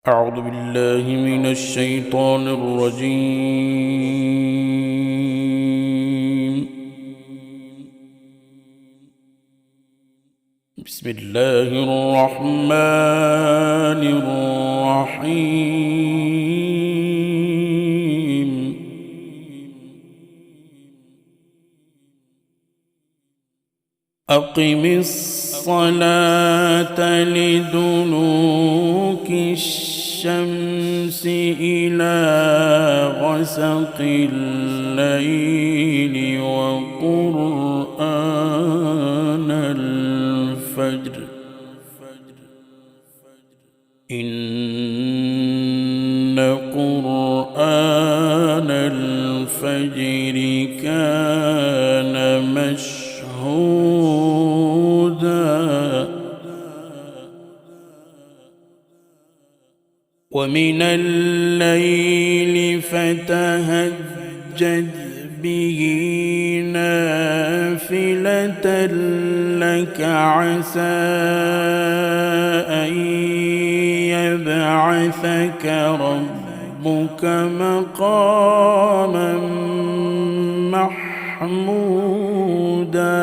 أعوذ بالله من الشيطان الرجيم. بسم الله الرحمن الرحيم. أقم الصلاة لدلوك الشمس إلى غسق الليل وقرآن الفجر إن قرآن الفجر كان مشهودا ومن الليل فتهجد به نافلة لك عسى أن يبعثك ربك مقاما محمودا.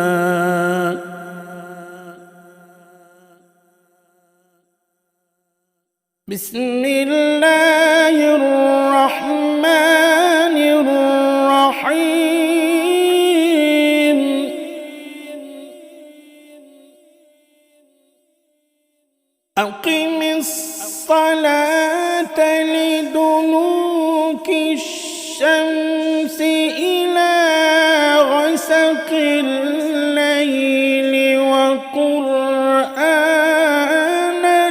بسم الله الرحمن الرحيم. أقم الصلاة لدلوك الشمس إلى غسق الليل وقرآن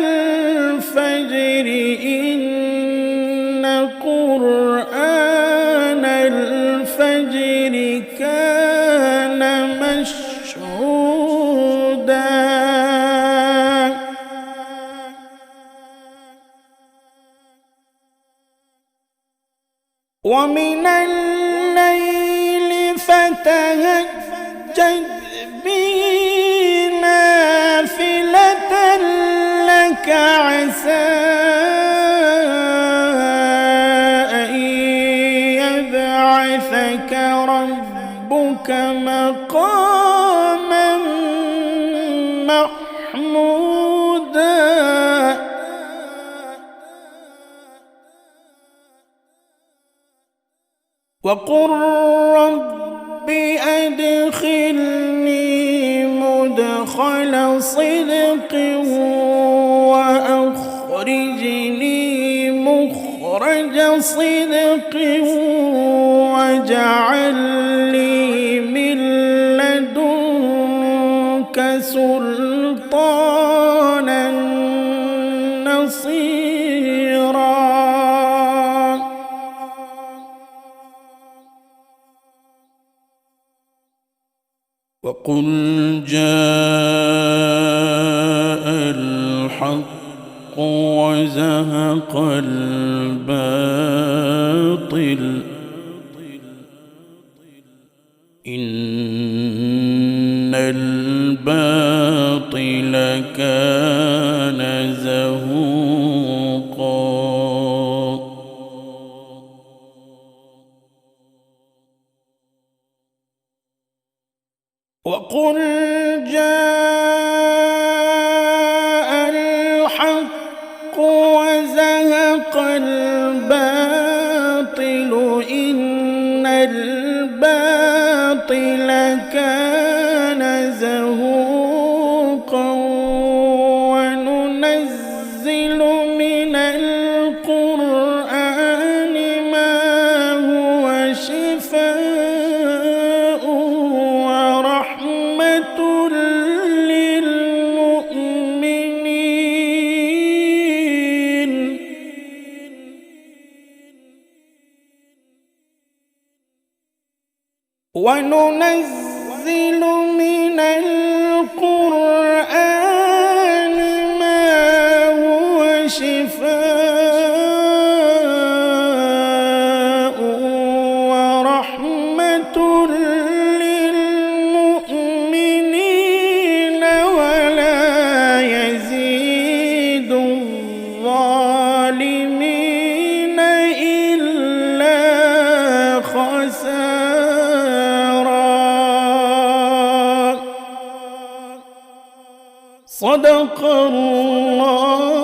الفجر إن قرآن الفجر كان مشهودا ومن الليل فتهجد به نافلة لك عسى أن يبعثك ربك مقاما محمودا. وقل رب أدخلني مدخل صدق وأخرجني مخرج صدق واجعل لي من لدنك سلطانا نصيرا. وقل جاء الحق وزهق الباطل إن الباطل كان زهوقا. وقل جاء الحق وزهق الباطل إن الباطل كان زهوقا. وننزل من القرآن ما هو شفاء ورحمة للمؤمنين وننزل من القرآن ما هو شفاء ورحمة للمؤمنين ولا يزيد الظالمين للظالمين إلا خسارا. صدق الله